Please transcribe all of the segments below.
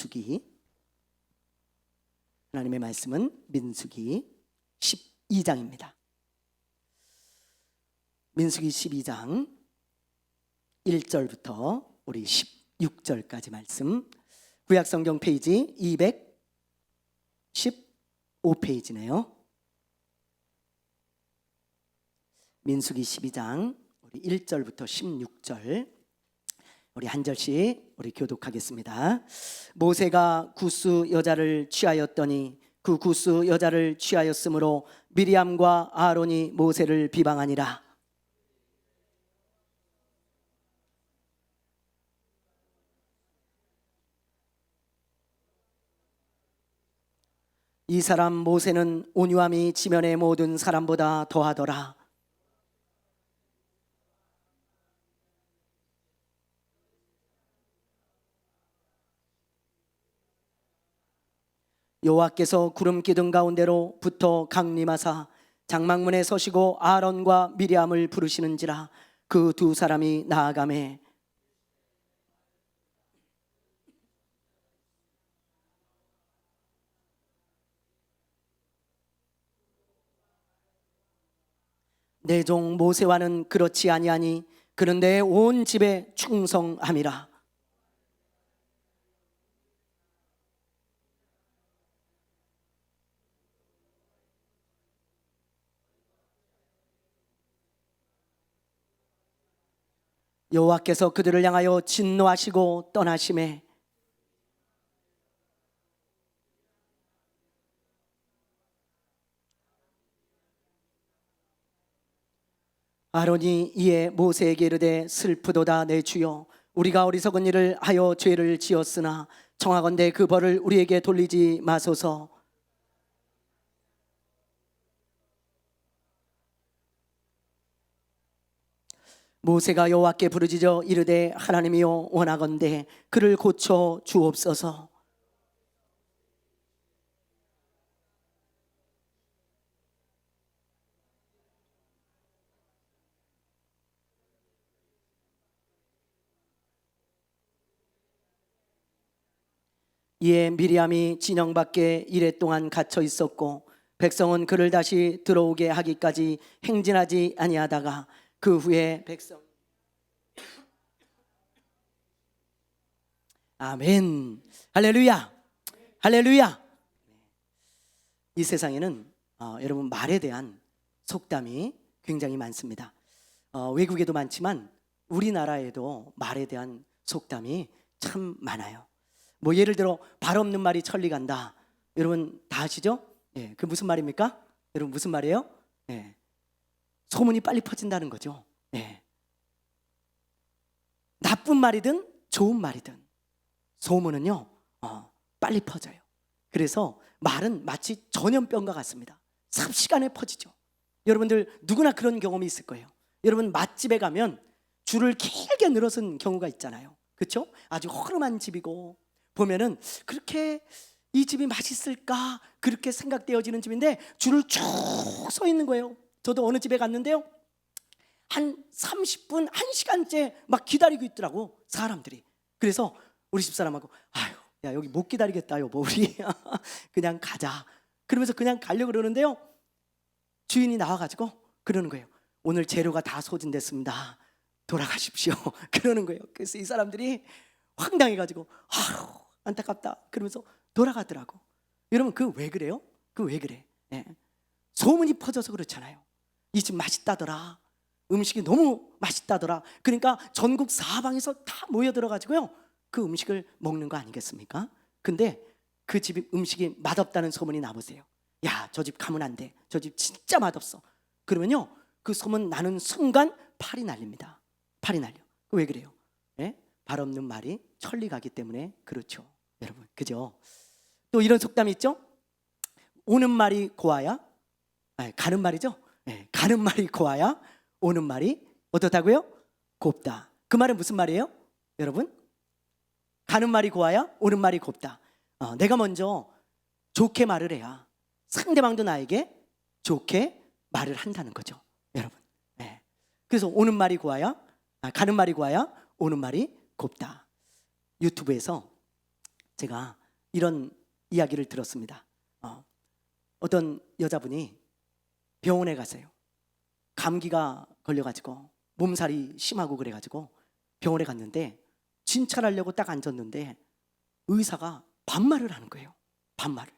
민수기, 하나님의 말씀은 민수기 12장입니다. 민수기 12장 1절부터 우리 16절까지 말씀, 구약성경 페이지 215페이지네요. 민수기 12장 우리 1절부터 16절 우리 한 절씩 우리 교독하겠습니다. 모세가 구스 여자를 취하였더니 그 구스 여자를 취하였으므로 미리암과 아론이 모세를 비방하니라. 이 사람 모세는 온유함이 지면의 모든 사람보다 더하더라. 여호와께서 구름 기둥 가운데로 부터 강림하사 장막문에 서시고 아론과 미리암을 부르시는지라. 그 두 사람이 나아가매 내 종 모세와는 그렇지 아니하니 그는 내 온 집에 충성함이라. 여호와께서 그들을 향하여 진노하시고 떠나심에 아론이 이에 모세에게 이르되 슬프도다 내 주여, 우리가 어리석은 일을 하여 죄를 지었으나 청하건대 그 벌을 우리에게 돌리지 마소서. 모세가 여호와께 부르짖어 이르되 하나님이여 원하건대 그를 고쳐 주옵소서. 이에 미리암이 진영 밖에 이레 동안 갇혀 있었고 백성은 그를 다시 들어오게 하기까지 행진하지 아니하다가 그 후에 백성 아멘 할렐루야 할렐루야. 이 세상에는 여러분 말에 대한 속담이 굉장히 많습니다. 외국에도 많지만 우리나라에도 말에 대한 속담이 참 많아요. 뭐 예를 들어 발 없는 말이 천리 간다. 여러분 다 아시죠? 예, 그 무슨 말입니까? 여러분 무슨 말이에요? 예, 소문이 빨리 퍼진다는 거죠. 예. 나쁜 말이든 좋은 말이든 소문은요 빨리 퍼져요. 그래서 말은 마치 전염병과 같습니다. 삽시간에 퍼지죠. 여러분들 누구나 그런 경험이 있을 거예요. 여러분 맛집에 가면 줄을 길게 늘어선 경우가 있잖아요. 그렇죠? 아주 허름한 집이고 보면은 그렇게 이 집이 맛있을까 그렇게 생각되어지는 집인데 줄을 쭉 서 있는 거예요. 저도 어느 집에 갔는데요, 한 30분, 1시간째 막 기다리고 있더라고 사람들이. 그래서 우리 집사람하고 아유 야 여기 못 기다리겠다 여보 우리 그냥 가자 그러면서 그냥 가려고 그러는데요, 주인이 나와가지고 그러는 거예요. 오늘 재료가 다 소진됐습니다. 돌아가십시오 그러는 거예요. 그래서 이 사람들이 황당해가지고 아유 안타깝다 그러면서 돌아가더라고. 여러분 그 왜 그래요? 그 왜 그래? 예. 소문이 퍼져서 그렇잖아요. 이 집 맛있다더라, 음식이 너무 맛있다더라. 그러니까 전국 사방에서 다 모여들어가지고요 그 음식을 먹는 거 아니겠습니까? 근데 그 집 음식이 맛없다는 소문이 나보세요. 야 저 집 가면 안 돼, 저 집 진짜 맛없어. 그러면요 그 소문 나는 순간 팔이 날립니다. 팔이 날려. 왜 그래요? 예? 발 없는 말이 천리 가기 때문에 그렇죠 여러분, 그죠? 또 이런 속담이 있죠. 오는 말이 고와야 가는 말이죠. 가는 말이 고와야 오는 말이 어떻다고요? 곱다. 그 말은 무슨 말이에요? 여러분, 가는 말이 고와야 오는 말이 곱다. 내가 먼저 좋게 말을 해야 상대방도 나에게 좋게 말을 한다는 거죠 여러분. 그래서 오는 말이 고와야 가는 말이 고와야 오는 말이 곱다. 유튜브에서 제가 이런 이야기를 들었습니다. 어떤 여자분이 병원에 가세요. 감기가 걸려가지고 몸살이 심하고 그래가지고 병원에 갔는데 진찰하려고 딱 앉았는데 의사가 반말을 하는 거예요. 반말을.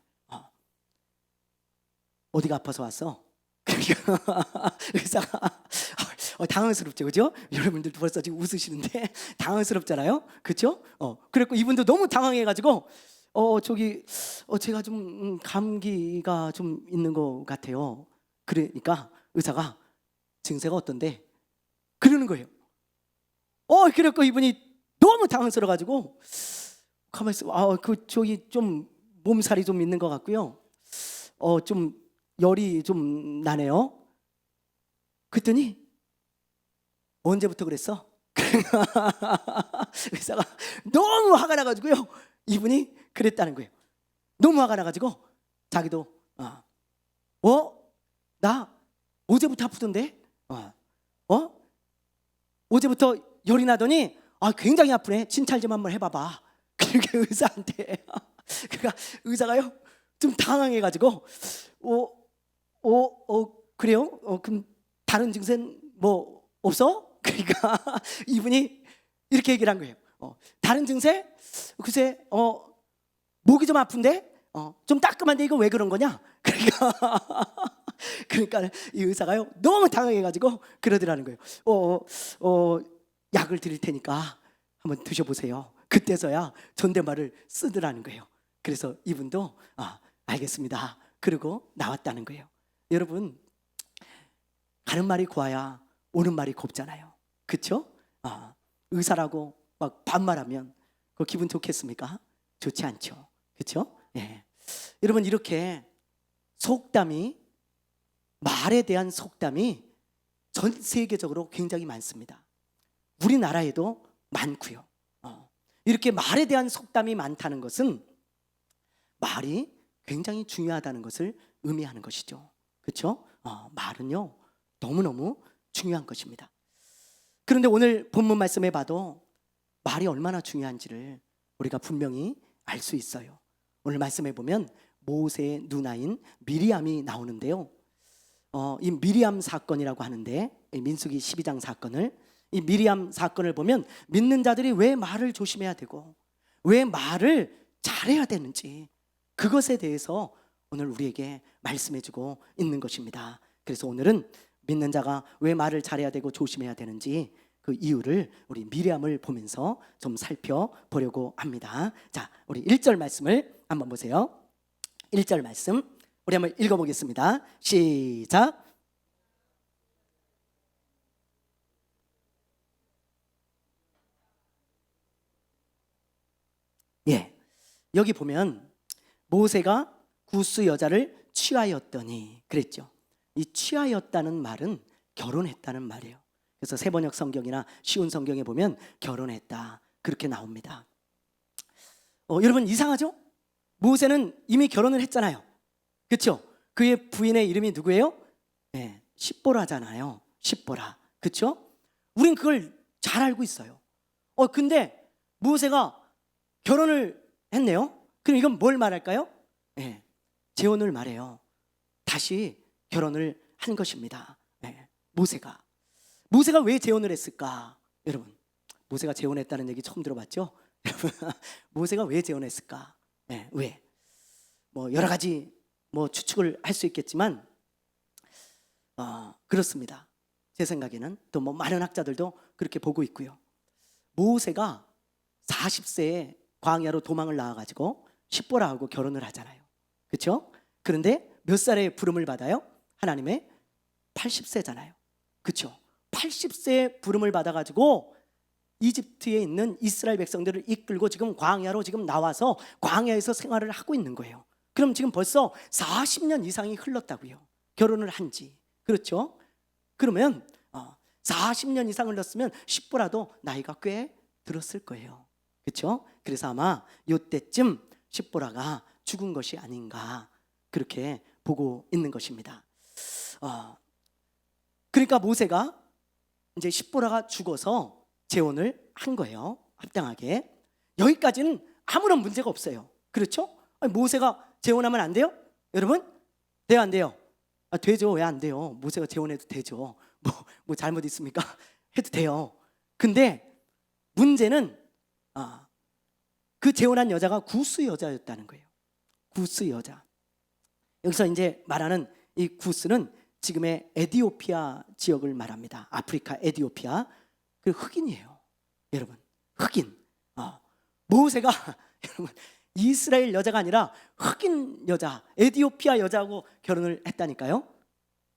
어디가 아파서 왔어? 그러니까 의사가 당황스럽죠, 그죠? 여러분들도 벌써 지금 웃으시는데 당황스럽잖아요, 그렇죠? 그랬고 이분도 너무 당황해가지고 제가 좀 감기가 좀 있는 것 같아요. 그러니까 의사가 증세가 어떤데? 그러는 거예요. 그랬고 이분이 너무 당황스러워가지고 가만히 있어. 저기 좀 몸살이 좀 있는 것 같고요. 좀 열이 좀 나네요. 그랬더니 언제부터 그랬어? 의사가 너무 화가 나가지고요. 이분이 그랬다는 거예요. 너무 화가 나가지고 자기도 나 어제부터 아프던데? 어제부터 열이 나더니 굉장히 아프네. 진찰 좀 한번 해봐봐. 그렇게 의사한테. 그러니까 의사가요 좀 당황해가지고 그래요? 그럼 다른 증세는 뭐 없어? 그러니까 이분이 이렇게 얘기를 한 거예요. 다른 증세? 글쎄 목이 좀 아픈데 좀 따끔한데 이거 왜 그런 거냐? 그러니까 이 의사가요 너무 당황해가지고 그러더라는 거예요. 약을 드릴 테니까 한번 드셔보세요. 그때서야 존댓말을 쓰더라는 거예요. 그래서 이분도 알겠습니다. 그러고 나왔다는 거예요. 여러분, 가는 말이 고와야 오는 말이 곱잖아요. 그렇죠? 의사라고 막 반말하면 그 기분 좋겠습니까? 좋지 않죠. 그렇죠? 예. 여러분, 이렇게 속담이, 말에 대한 속담이 전 세계적으로 굉장히 많습니다. 우리나라에도 많고요. 이렇게 말에 대한 속담이 많다는 것은 말이 굉장히 중요하다는 것을 의미하는 것이죠. 그렇죠? 말은요 너무너무 중요한 것입니다. 그런데 오늘 본문 말씀에 봐도 말이 얼마나 중요한지를 우리가 분명히 알 수 있어요. 오늘 말씀에 보면 모세의 누나인 미리암이 나오는데요. 이 미리암 사건이라고 하는데, 민수기 12장 사건을, 이 미리암 사건을 보면 믿는 자들이 왜 말을 조심해야 되고 왜 말을 잘해야 되는지, 그것에 대해서 오늘 우리에게 말씀해주고 있는 것입니다. 그래서 오늘은 믿는 자가 왜 말을 잘해야 되고 조심해야 되는지 그 이유를 우리 미리암을 보면서 좀 살펴보려고 합니다. 자, 우리 1절 말씀을 한번 보세요. 1절 말씀 우리 한번 읽어보겠습니다. 시작. 예, 여기 보면 모세가 구스 여자를 취하였더니 그랬죠. 이 취하였다는 말은 결혼했다는 말이에요. 그래서 세번역 성경이나 쉬운 성경에 보면 결혼했다 그렇게 나옵니다. 여러분 이상하죠? 모세는 이미 결혼을 했잖아요. 그렇죠? 그의 부인의 이름이 누구예요? 네, 십보라잖아요. 십보라. 그렇죠? 우린 그걸 잘 알고 있어요. 근데 모세가 결혼을 했네요. 그럼 이건 뭘 말할까요? 네, 재혼을 말해요. 다시 결혼을 한 것입니다. 네, 모세가 왜 재혼을 했을까? 여러분, 모세가 재혼했다는 얘기 처음 들어봤죠? 여러분, 모세가 왜 재혼했을까? 네, 왜? 뭐 여러 가지 추측을 할 수 있겠지만 그렇습니다. 제 생각에는 또 많은 학자들도 그렇게 보고 있고요. 모세가 40세에 광야로 도망을 나와가지고 십보라하고 결혼을 하잖아요. 그렇죠? 그런데 몇 살에 부름을 받아요? 하나님의 80세잖아요. 그렇죠? 80세에 부름을 받아가지고 이집트에 있는 이스라엘 백성들을 이끌고 지금 광야로 지금 나와서 광야에서 생활을 하고 있는 거예요. 그럼 지금 벌써 40년 이상이 흘렀다고요. 결혼을 한 지. 그렇죠? 그러면 40년 이상 흘렀으면 십보라도 나이가 꽤 들었을 거예요. 그렇죠? 그래서 아마 이때쯤 십보라가 죽은 것이 아닌가 그렇게 보고 있는 것입니다. 그러니까 모세가 이제 십보라가 죽어서 재혼을 한 거예요. 합당하게. 여기까지는 아무런 문제가 없어요. 그렇죠? 아니, 모세가 재혼하면 안 돼요? 여러분? 돼요, 안 돼요? 되죠. 왜 안 돼요? 모세가 재혼해도 되죠. 뭐 잘못 있습니까? 해도 돼요. 근데 문제는 그 재혼한 여자가 구스 여자였다는 거예요. 구스 여자. 여기서 이제 말하는 이 구스는 지금의 에티오피아 지역을 말합니다. 아프리카 에티오피아. 그 흑인이에요. 여러분, 흑인. 모세가 여러분 이스라엘 여자가 아니라 흑인 여자, 에티오피아 여자하고 결혼을 했다니까요.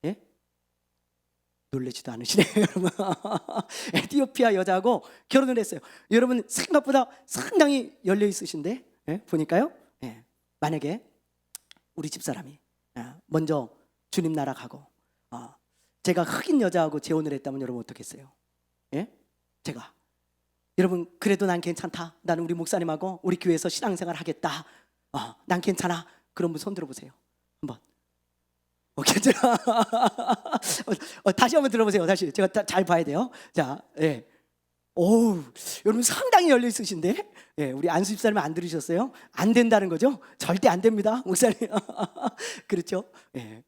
예? 놀라지도 않으시네요, 여러분. 에티오피아 여자하고 결혼을 했어요. 여러분 생각보다 상당히 열려 있으신데, 예? 보니까요. 예. 만약에 우리 집사람이 먼저 주님 나라 가고 제가 흑인 여자하고 재혼을 했다면 여러분 어떻겠어요? 예? 제가 여러분 그래도 난 괜찮다. 나는 우리 목사님하고 우리 교회에서 신앙생활 하겠다. 난 괜찮아. 그럼 한번 손 들어보세요. 한번. 괜찮아. 다시 한번 들어보세요. 다시 제가 잘 봐야 돼요. 자, 예. 오, 여러분 상당히 열려 있으신데, 예, 우리 안수 집사님 안 들으셨어요? 안 된다는 거죠? 절대 안 됩니다, 목사님. 그렇죠? 예.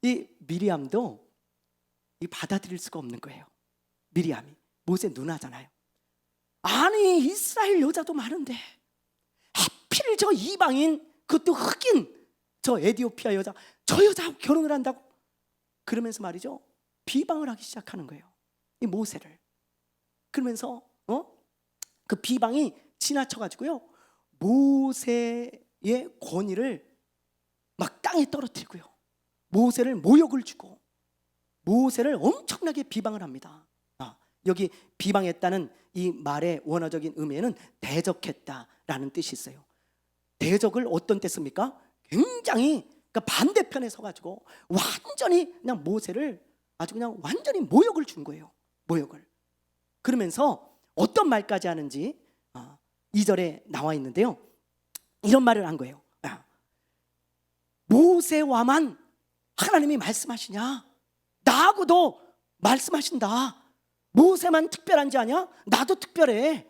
이 미리암도 이 받아들일 수가 없는 거예요. 미리암이 모세 누나잖아요. 아니 이스라엘 여자도 많은데 하필 저 이방인, 그것도 흑인 저 에티오피아 여자, 저 여자하고 결혼을 한다고? 그러면서 말이죠, 비방을 하기 시작하는 거예요, 이 모세를. 그러면서 그 비방이 지나쳐가지고요, 모세의 권위를 막 땅에 떨어뜨리고요, 모세를 모욕을 주고 모세를 엄청나게 비방을 합니다. 여기 비방했다는 이 말의 원어적인 의미에는 대적했다라는 뜻이 있어요. 대적을 어떤 때 씁니까? 굉장히, 그러니까 반대편에 서가지고 완전히 그냥 모세를 아주 그냥 완전히 모욕을 준 거예요. 모욕을. 그러면서 어떤 말까지 하는지 2절에 나와 있는데요, 이런 말을 한 거예요. 모세와만 하나님이 말씀하시냐? 나하고도 말씀하신다. 모세만 특별한지 아냐? 나도 특별해.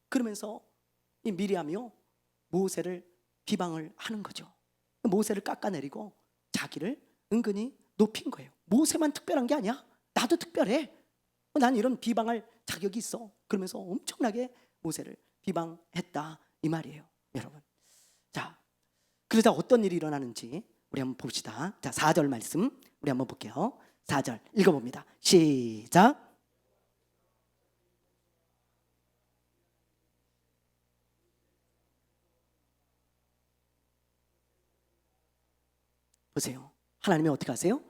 그러면서 이 미리암이요, 모세를 비방을 하는 거죠. 모세를 깎아내리고 자기를 은근히 높인 거예요. 모세만 특별한 게 아니야? 나도 특별해. 난 이런 비방할 자격이 있어. 그러면서 엄청나게 모세를 비방했다, 이 말이에요, 여러분. 자, 그러자 어떤 일이 일어나는지 우리 한번 봅시다. 자, 4절 말씀 우리 한번 볼게요. 4절 읽어봅니다. 시작. 보세요. 하나님이 어떻게 하세요?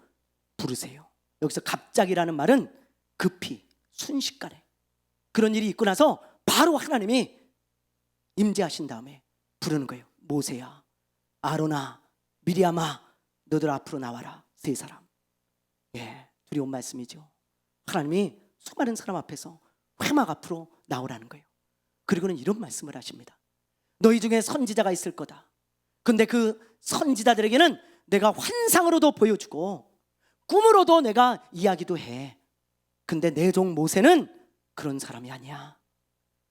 부르세요. 여기서 갑자기라는 말은 급히, 순식간에 그런 일이 있고 나서 바로 하나님이 임재하신 다음에 부르는 거예요. 모세야, 아론아, 미리암아, 너들 앞으로 나와라. 세 사람. 예, 두려운 말씀이죠. 하나님이 수많은 사람 앞에서 회막 앞으로 나오라는 거예요. 그리고는 이런 말씀을 하십니다. 너희 중에 선지자가 있을 거다. 근데 그 선지자들에게는 내가 환상으로도 보여주고 꿈으로도 내가 이야기도 해. 근데 내 종 모세는 그런 사람이 아니야.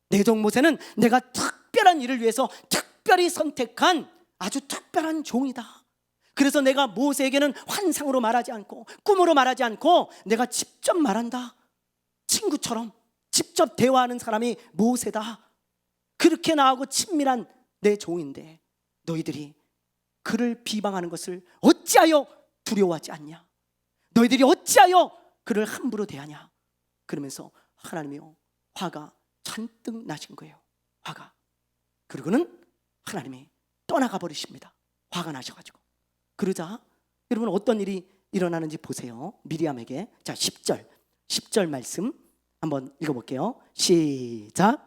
내 종 모세는 내가 특별한 일을 위해서 특별히 선택한 아주 특별한 종이다. 그래서 내가 모세에게는 환상으로 말하지 않고 꿈으로 말하지 않고 내가 직접 말한다. 친구처럼 직접 대화하는 사람이 모세다. 그렇게 나하고 친밀한 내 종인데 너희들이 그를 비방하는 것을 어찌하여 두려워하지 않냐? 너희들이 어찌하여 그를 함부로 대하냐? 그러면서 하나님이요, 화가 잔뜩 나신 거예요. 화가. 그리고는 하나님이 떠나가 버리십니다. 화가 나셔가지고. 그러자 여러분 어떤 일이 일어나는지 보세요. 미리암에게. 자, 10절 말씀 한번 읽어볼게요. 시작.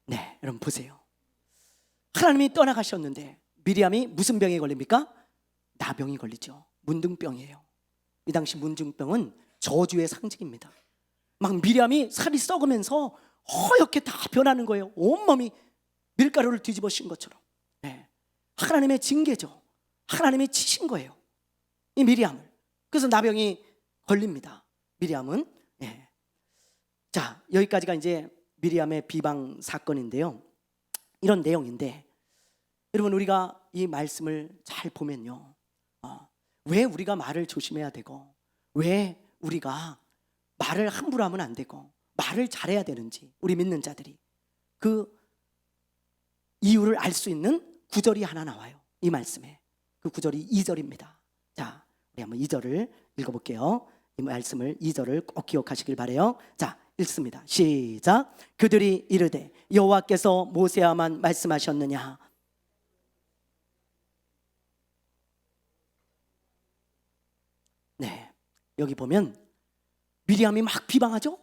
네, 여러분 보세요. 하나님이 떠나가셨는데 미리암이 무슨 병에 걸립니까? 나병이 걸리죠. 문둥병이에요. 이 당시 문둥병은 저주의 상징입니다. 막 미리암이 살이 썩으면서 허옇게 다 변하는 거예요. 온몸이 밀가루를 뒤집어 씌운 것처럼. 네. 하나님의 징계죠. 하나님이 치신 거예요, 이 미리암을. 그래서 나병이 걸립니다. 미리암은. 예. 자, 여기까지가 이제 미리암의 비방 사건인데요. 이런 내용인데, 여러분 우리가 이 말씀을 잘 보면요, 왜 우리가 말을 조심해야 되고, 왜 우리가 말을 함부로 하면 안 되고 말을 잘해야 되는지, 우리 믿는 자들이 그 이유를 알 수 있는 구절이 하나 나와요. 이 말씀에. 그 구절이 2절입니다. 자, 우리 한번 2절을 읽어볼게요. 이 말씀을 2절을 꼭 기억하시길 바라요. 자, 읽습니다. 시작. 그들이 이르되 여호와께서 모세와만 말씀하셨느냐. 네, 여기 보면 미리암이 막 비방하죠.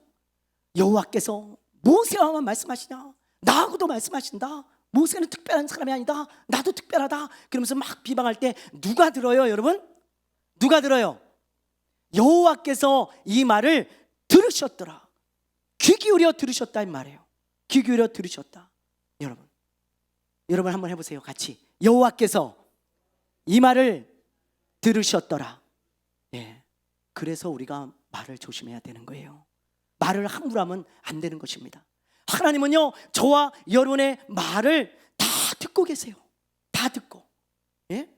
여호와께서 모세와만 말씀하시냐, 나하고도 말씀하신다. 모세는 특별한 사람이 아니다, 나도 특별하다. 그러면서 막 비방할 때 누가 들어요, 여러분? 누가 들어요? 여호와께서 이 말을 들으셨더라. 귀 기울여 들으셨다 이 말이에요. 귀 기울여 들으셨다. 여러분 한번 해보세요, 같이. 여호와께서 이 말을 들으셨더라. 예. 그래서 우리가 말을 조심해야 되는 거예요. 말을 함부로 하면 안 되는 것입니다. 하나님은요, 저와 여러분의 말을 다 듣고 계세요. 다 듣고. 예?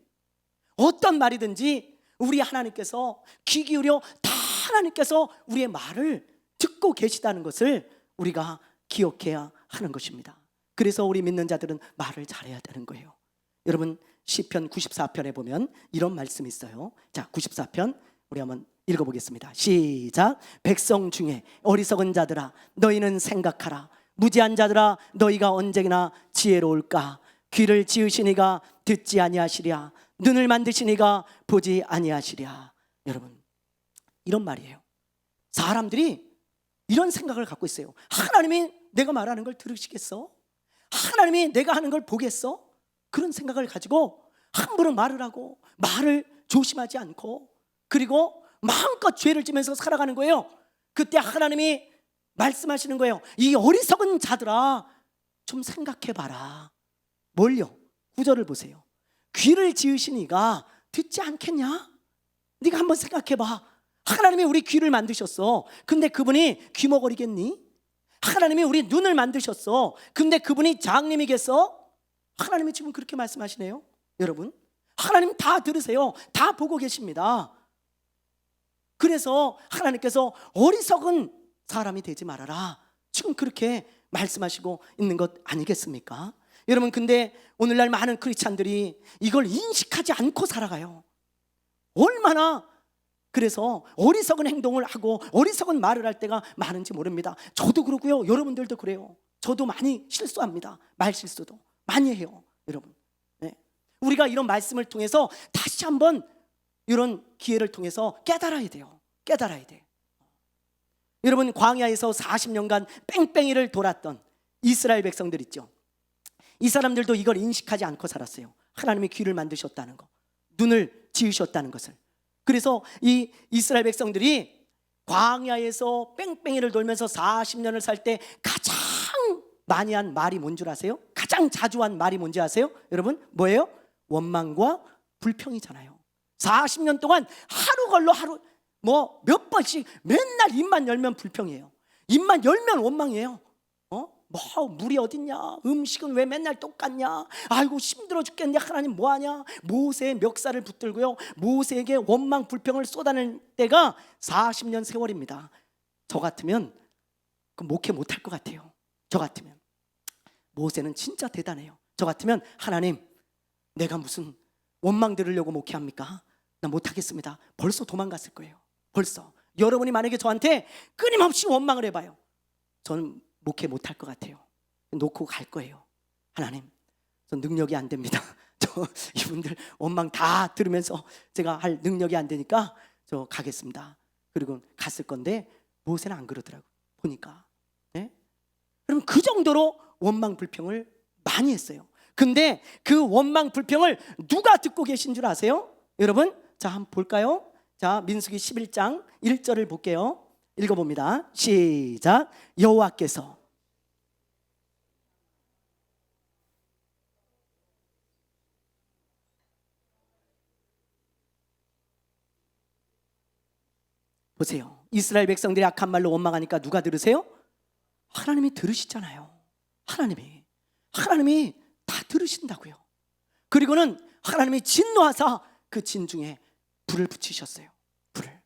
어떤 말이든지 우리 하나님께서 귀 기울여 다 하나님께서 우리의 말을 듣고 계시다는 것을 우리가 기억해야 하는 것입니다. 그래서 우리 믿는 자들은 말을 잘해야 되는 거예요. 여러분 시편 94편에 보면 이런 말씀이 있어요. 자, 94편 우리 한번 읽어보겠습니다. 시작. 백성 중에 어리석은 자들아 너희는 생각하라. 무지한 자들아 너희가 언제나 지혜로울까. 귀를 지으시니가 듣지 아니하시랴. 눈을 만드시니가 보지 아니하시랴. 여러분 이런 말이에요. 사람들이 이런 생각을 갖고 있어요. 하나님이 내가 말하는 걸 들으시겠어? 하나님이 내가 하는 걸 보겠어? 그런 생각을 가지고 함부로 말을 하고 말을 조심하지 않고, 그리고 마음껏 죄를 지면서 살아가는 거예요. 그때 하나님이 말씀하시는 거예요. 이 어리석은 자들아 좀 생각해봐라. 뭘요? 9절을 보세요. 귀를 지으시니가 듣지 않겠냐? 네가 한번 생각해봐. 하나님이 우리 귀를 만드셨어. 근데 그분이 귀머거리겠니? 하나님이 우리 눈을 만드셨어. 근데 그분이 장님이겠어? 하나님이 지금 그렇게 말씀하시네요. 여러분 하나님 다 들으세요. 다 보고 계십니다. 그래서 하나님께서 어리석은 사람이 되지 말아라, 지금 그렇게 말씀하시고 있는 것 아니겠습니까? 여러분 근데 오늘날 많은 크리스찬들이 이걸 인식하지 않고 살아가요. 얼마나 그래서 어리석은 행동을 하고 어리석은 말을 할 때가 많은지 모릅니다. 저도 그러고요, 여러분들도 그래요. 저도 많이 실수합니다. 말 실수도 많이 해요. 여러분 네. 우리가 이런 말씀을 통해서 다시 한번 이런 기회를 통해서 깨달아야 돼요. 깨달아야 돼. 여러분 광야에서 40년간 뺑뺑이를 돌았던 이스라엘 백성들 있죠. 이 사람들도 이걸 인식하지 않고 살았어요. 하나님이 귀를 만드셨다는 거, 눈을 지으셨다는 것을. 그래서 이 이스라엘 백성들이 광야에서 뺑뺑이를 돌면서 40년을 살 때 가장 많이 한 말이 뭔 줄 아세요? 가장 자주 한 말이 뭔지 아세요? 여러분 뭐예요? 원망과 불평이잖아요. 40년 동안 하루 걸러 하루 뭐 몇 번씩 맨날 입만 열면 불평이에요. 입만 열면 원망이에요. 뭐 물이 어딨냐, 음식은 왜 맨날 똑같냐, 아이고 힘들어 죽겠네, 하나님 뭐하냐. 모세의 멱살을 붙들고요, 모세에게 원망 불평을 쏟아낼 때가 40년 세월입니다. 저 같으면 그 목회 못할 것 같아요. 저 같으면. 모세는 진짜 대단해요. 저 같으면 하나님 내가 무슨 원망 들으려고 목회합니까? 나 못하겠습니다. 벌써 도망갔을 거예요. 벌써. 여러분이 만약에 저한테 끊임없이 원망을 해봐요, 저는 목회 못할 것 같아요. 놓고 갈 거예요. 하나님 저 능력이 안 됩니다. 저 이분들 원망 다 들으면서 제가 할 능력이 안 되니까 저 가겠습니다. 그리고 갔을 건데 모세는 안 그러더라고요. 보니까. 네? 그럼 그 정도로 원망 불평을 많이 했어요. 근데 그 원망 불평을 누가 듣고 계신 줄 아세요? 여러분 자 한번 볼까요? 자 민수기 11장 1절을 볼게요. 읽어봅니다. 시작. 여호와께서 보세요. 이스라엘 백성들이 악한 말로 원망하니까 누가 들으세요? 하나님이 들으시잖아요. 하나님이 다 들으신다고요. 그리고는 하나님이 진노하사 그 진중에 불을 붙이셨어요. 불을.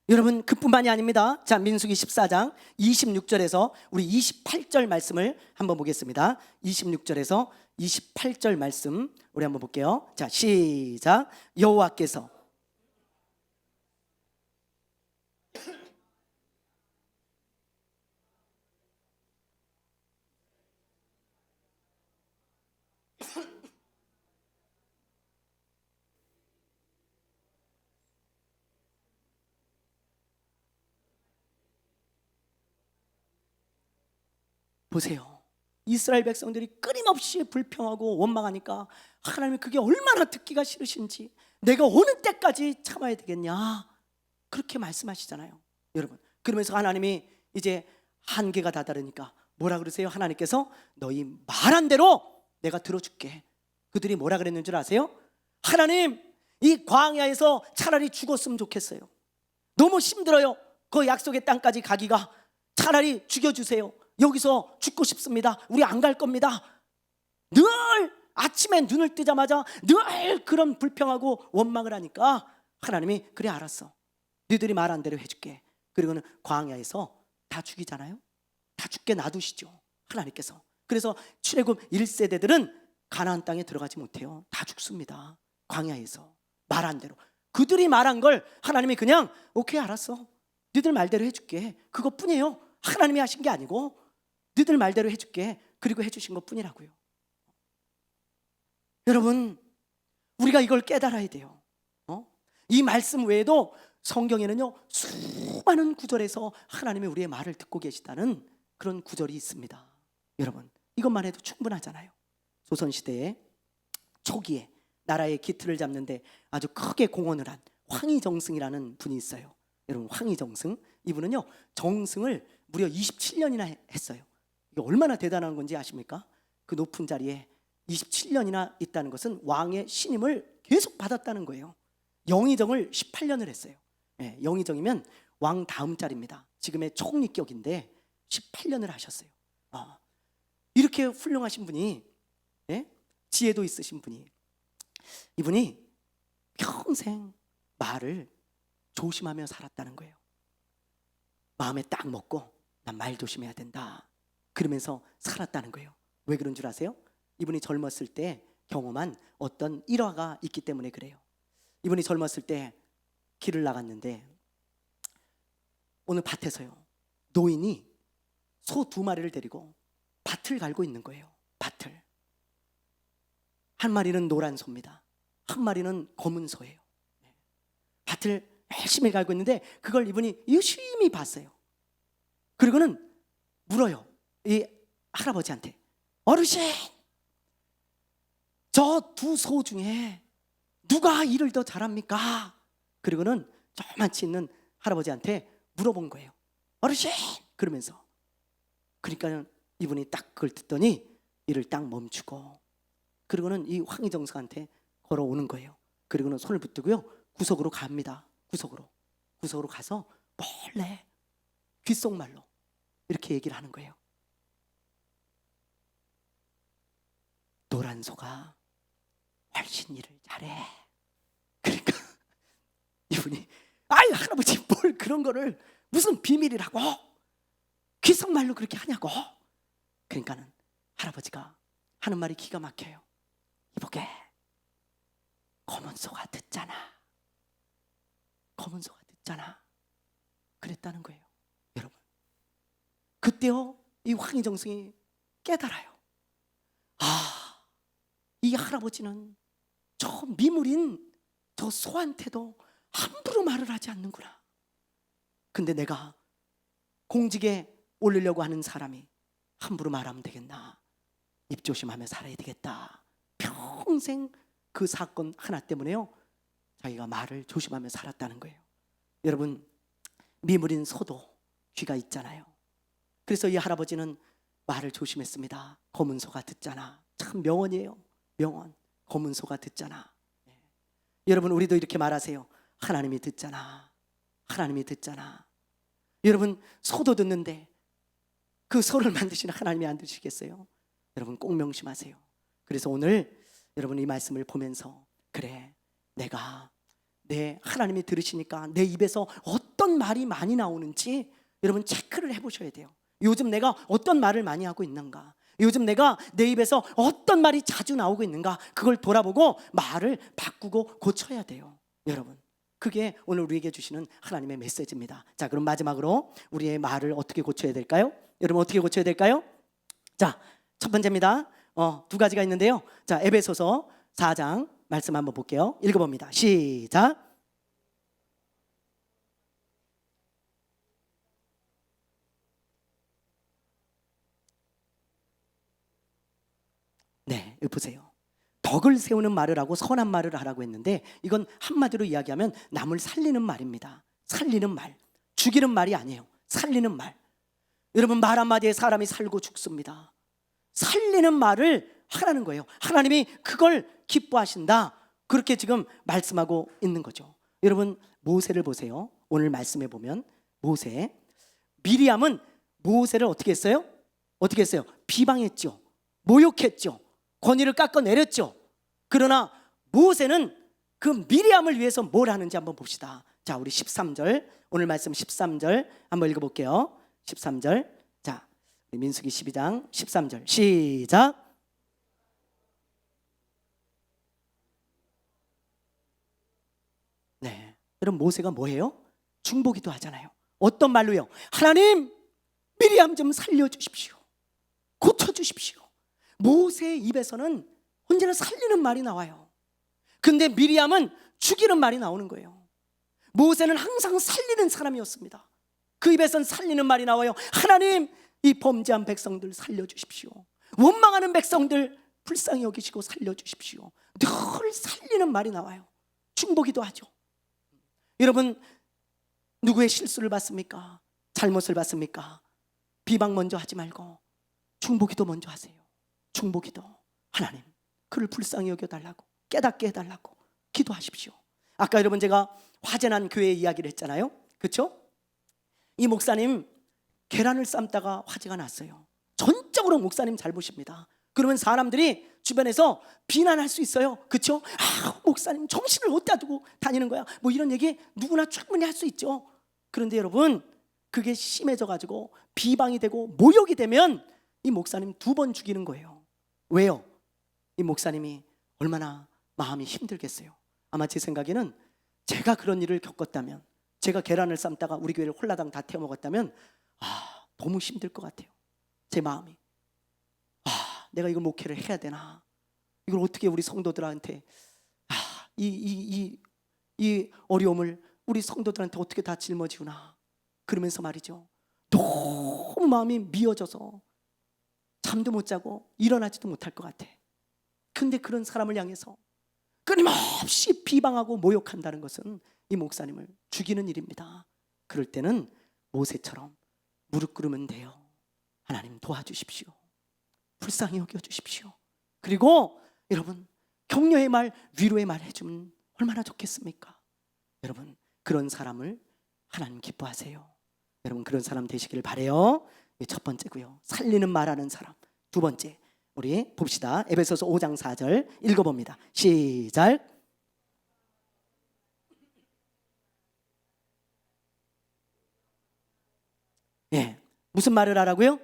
여러분, 그뿐만이 아닙니다. 자, 민수기 14장 26절에서 우리 28절 말씀을 한번 보겠습니다. 26절에서 28절 말씀 우리 한번 볼게요. 자, 시작. 여호와께서 보세요. 이스라엘 백성들이 끊임없이 불평하고 원망하니까 하나님이 그게 얼마나 듣기가 싫으신지, 내가 어느 때까지 참아야 되겠냐, 그렇게 말씀하시잖아요. 여러분, 그러면서 하나님이 이제 한계가 다다르니까 뭐라 그러세요? 하나님께서 너희 말한 대로 내가 들어줄게. 그들이 뭐라 그랬는 줄 아세요? 하나님, 이 광야에서 차라리 죽었으면 좋겠어요. 너무 힘들어요. 그 약속의 땅까지 가기가. 차라리 죽여주세요. 여기서 죽고 싶습니다. 우리 안 갈 겁니다. 늘 아침에 눈을 뜨자마자 늘 그런 불평하고 원망을 하니까 하나님이 그래, 알았어. 너희들이 말한 대로 해줄게. 그리고는 광야에서 다 죽이잖아요. 다 죽게 놔두시죠, 하나님께서. 그래서 출애굽 1세대들은 가나안 땅에 들어가지 못해요. 다 죽습니다. 광야에서 말한 대로. 그들이 말한 걸 하나님이 그냥 오케이, 알았어. 너희들 말대로 해줄게. 그것뿐이에요. 하나님이 하신 게 아니고 너희들 말대로 해줄게. 그리고 해주신 것뿐이라고요. 여러분, 우리가 이걸 깨달아야 돼요. 이 말씀 외에도 성경에는요, 수많은 구절에서 하나님이 우리의 말을 듣고 계시다는 그런 구절이 있습니다. 여러분, 이것만 해도 충분하잖아요. 조선시대의 초기에 나라의 기틀을 잡는데 아주 크게 공헌을 한 황희정승이라는 분이 있어요. 여러분, 황희정승, 이분은요 정승을 무려 27년이나 했어요. 이게 얼마나 대단한 건지 아십니까? 그 높은 자리에 27년이나 있다는 것은 왕의 신임을 계속 받았다는 거예요. 영의정을 18년을 했어요. 영의정이면 왕 다음 자리입니다. 지금의 총리격인데 18년을 하셨어요. 이렇게 훌륭하신 분이, 지혜도 있으신 분이, 이분이 평생 말을 조심하며 살았다는 거예요. 마음에 딱 먹고 난 말 조심해야 된다, 그러면서 살았다는 거예요. 왜 그런 줄 아세요? 이분이 젊었을 때 경험한 어떤 일화가 있기 때문에 그래요. 이분이 젊었을 때 길을 나갔는데 어느 밭에서요, 노인이 소 2마리를 데리고 밭을 갈고 있는 거예요. 밭을. 한 마리는 노란 소입니다. 한 마리는 검은 소예요. 밭을 열심히 갈고 있는데 그걸 이분이 유심히 봤어요. 그리고는 물어요, 이 할아버지한테. 어르신, 저 2 소 중에 누가 일을 더 잘합니까? 그리고는 조그맣지 있는 할아버지한테 물어본 거예요. 어르신! 그러면서. 그러니까 이분이 딱 그걸 듣더니 이를 딱 멈추고, 그리고는 이 황희정승한테 걸어오는 거예요. 그리고는 손을 붙들고요, 구석으로 갑니다. 구석으로 가서 몰래 귓속말로 이렇게 얘기를 하는 거예요. 노란 소가 훨씬 일을 잘해. 그러니까 이분이, 아이 할아버지, 뭘 그런 거를 무슨 비밀이라고 귓속말로 그렇게 하냐고. 그러니까는 할아버지가 하는 말이 기가 막혀요. 이보게, 검은 소가 듣잖아. 검은 소가 듣잖아. 그랬다는 거예요. 여러분, 그때요 이 황희정승이 깨달아요. 이 할아버지는 저 미물인 저 소한테도 함부로 말을 하지 않는구나. 근데 내가 공직에 오르려고 하는 사람이 함부로 말하면 되겠나. 입 조심하며 살아야 되겠다. 평생 그 사건 하나 때문에요, 자기가 말을 조심하며 살았다는 거예요. 여러분, 미물인 소도 귀가 있잖아요. 그래서 이 할아버지는 말을 조심했습니다. 검은 소가 듣잖아. 참 명언이에요. 명언. 검은 소가 듣잖아. 여러분, 우리도 이렇게 말하세요. 하나님이 듣잖아. 하나님이 듣잖아. 여러분, 소도 듣는데 그 소를 만드시는 하나님이 안 들으시겠어요? 여러분 꼭 명심하세요. 그래서 오늘 여러분 이 말씀을 보면서, 그래, 내가 내 하나님이 들으시니까 내 입에서 어떤 말이 많이 나오는지 여러분 체크를 해보셔야 돼요. 요즘 내가 어떤 말을 많이 하고 있는가, 요즘 내가 내 입에서 어떤 말이 자주 나오고 있는가, 그걸 돌아보고 말을 바꾸고 고쳐야 돼요. 여러분, 그게 오늘 우리에게 주시는 하나님의 메시지입니다. 자, 그럼 마지막으로 우리의 말을 어떻게 고쳐야 될까요? 여러분 어떻게 고쳐야 될까요? 자, 첫 번째입니다. 두 가지가 있는데요. 자, 에베소서 4장 말씀 한번 볼게요. 읽어봅니다. 시작. 네, 보세요. 덕을 세우는 말을 하고 선한 말을 하라고 했는데, 이건 한마디로 이야기하면 남을 살리는 말입니다. 살리는 말, 죽이는 말이 아니에요. 살리는 말. 여러분, 말 한마디에 사람이 살고 죽습니다. 살리는 말을 하라는 거예요. 하나님이 그걸 기뻐하신다, 그렇게 지금 말씀하고 있는 거죠. 여러분, 모세를 보세요. 오늘 말씀해 보면 모세, 미리암은 모세를 어떻게 했어요? 어떻게 했어요? 비방했죠. 모욕했죠. 권위를 깎아내렸죠. 그러나 모세는 그 미리암을 위해서 뭘 하는지 한번 봅시다. 자, 우리 13절, 오늘 말씀 13절 한번 읽어볼게요. 13절. 자, 민수기 12장 13절 시작. 네, 여러분 모세가 뭐예요? 중보기도 하잖아요. 어떤 말로요? 하나님, 미리암 좀 살려주십시오. 고쳐주십시오. 모세의 입에서는 언제나 살리는 말이 나와요. 근데 미리암은 죽이는 말이 나오는 거예요. 모세는 항상 살리는 사람이었습니다. 그 입에선 살리는 말이 나와요. 하나님, 이 범죄한 백성들 살려주십시오. 원망하는 백성들 불쌍히 여기시고 살려주십시오. 늘 살리는 말이 나와요. 중보기도 하죠. 여러분, 누구의 실수를 봤습니까? 잘못을 봤습니까? 비방 먼저 하지 말고 중보기도 먼저 하세요. 중보기도. 하나님, 그를 불쌍히 여겨달라고, 깨닫게 해달라고 기도하십시오. 아까 여러분 제가 화재난 교회 이야기를 했잖아요. 그렇죠? 이 목사님 계란을 삶다가 화재가 났어요. 전적으로 목사님 잘 보십니다. 그러면 사람들이 주변에서 비난할 수 있어요. 그렇죠? 아, 목사님 정신을 어디다 두고 다니는 거야, 뭐 이런 얘기 누구나 충분히 할 수 있죠. 그런데 여러분, 그게 심해져 가지고 비방이 되고 모욕이 되면 이 목사님 2번 죽이는 거예요. 왜요? 이 목사님이 얼마나 마음이 힘들겠어요. 아마 제 생각에는 제가 그런 일을 겪었다면, 제가 계란을 삶다가 우리 교회를 홀라당 다 태워 먹었다면, 너무 힘들 것 같아요. 제 마음이. 내가 이거 목회를 해야 되나? 이걸 어떻게 우리 성도들한테 이 어려움을 우리 성도들한테 어떻게 다 짊어지우나? 그러면서 말이죠, 너무 마음이 미어져서 잠도 못 자고 일어나지도 못할 것 같아. 근데 그런 사람을 향해서 끊임없이 비방하고 모욕한다는 것은 이 목사님을 죽이는 일입니다. 그럴 때는 모세처럼 무릎 꿇으면 돼요. 하나님 도와주십시오. 불쌍히 여겨주십시오. 그리고 여러분, 격려의 말, 위로의 말 해주면 얼마나 좋겠습니까? 여러분, 그런 사람을 하나님 기뻐하세요. 여러분, 그런 사람 되시길 바라요. 첫 번째고요, 살리는 말하는 사람. 두 번째, 우리 봅시다. 에베소서 5장 4절 읽어봅니다. 시작. 예, 무슨 말을 하라고요?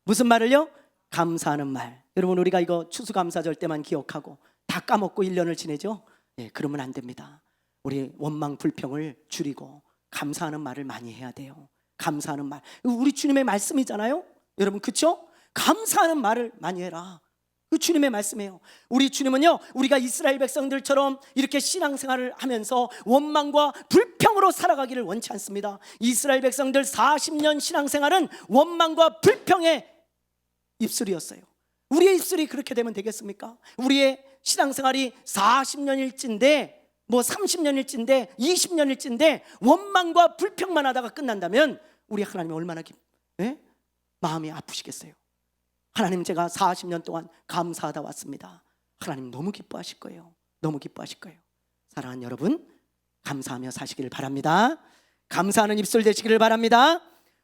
무슨 말을요? 감사하는 말. 여러분, 우리가 이거 추수감사절 때만 기억하고 다 까먹고 1년을 지내죠? 예, 그러면 안 됩니다. 우리 원망 불평을 줄이고 감사하는 말을 많이 해야 돼요. 감사하는 말, 우리 주님의 말씀이잖아요. 여러분, 그렇죠? 감사하는 말을 많이 해라. 그 주님의 말씀이에요. 우리 주님은요, 우리가 이스라엘 백성들처럼 이렇게 신앙생활을 하면서 원망과 불평으로 살아가기를 원치 않습니다. 이스라엘 백성들 40년 신앙생활은 원망과 불평의 입술이었어요. 우리의 입술이 그렇게 되면 되겠습니까? 우리의 신앙생활이 40년일진데 뭐 30년일진데 20년일진데 원망과 불평만 하다가 끝난다면 우리 하나님이 얼마나 마음이 아프시겠어요. 하나님, 제가 40년 동안 감사하다 왔습니다. 하나님 너무 기뻐하실 거예요. 너무 기뻐하실 거예요. 사랑하는 여러분, 감사하며 사시기를 바랍니다. 감사하는 입술 되시기를 바랍니다.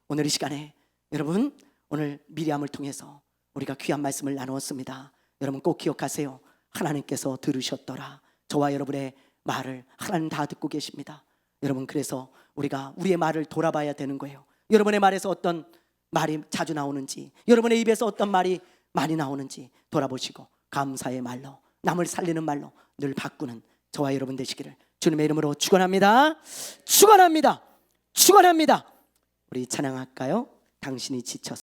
오늘 이 시간에 여러분, 오늘 미리암을 통해서 우리가 귀한 말씀을 나누었습니다. 여러분 꼭 기억하세요. 하나님께서 들으셨더라. 저와 여러분의 말을 하나님 다 듣고 계십니다. 여러분, 그래서 우리가 우리의 말을 돌아봐야 되는 거예요. 여러분의 말에서 어떤 말이 자주 나오는지, 여러분의 입에서 어떤 말이 많이 나오는지 돌아보시고 감사의 말로, 남을 살리는 말로 늘 바꾸는 저와 여러분 되시기를 주님의 이름으로 축원합니다. 축원합니다. 축원합니다. 우리 찬양할까요? 당신이 지쳐서.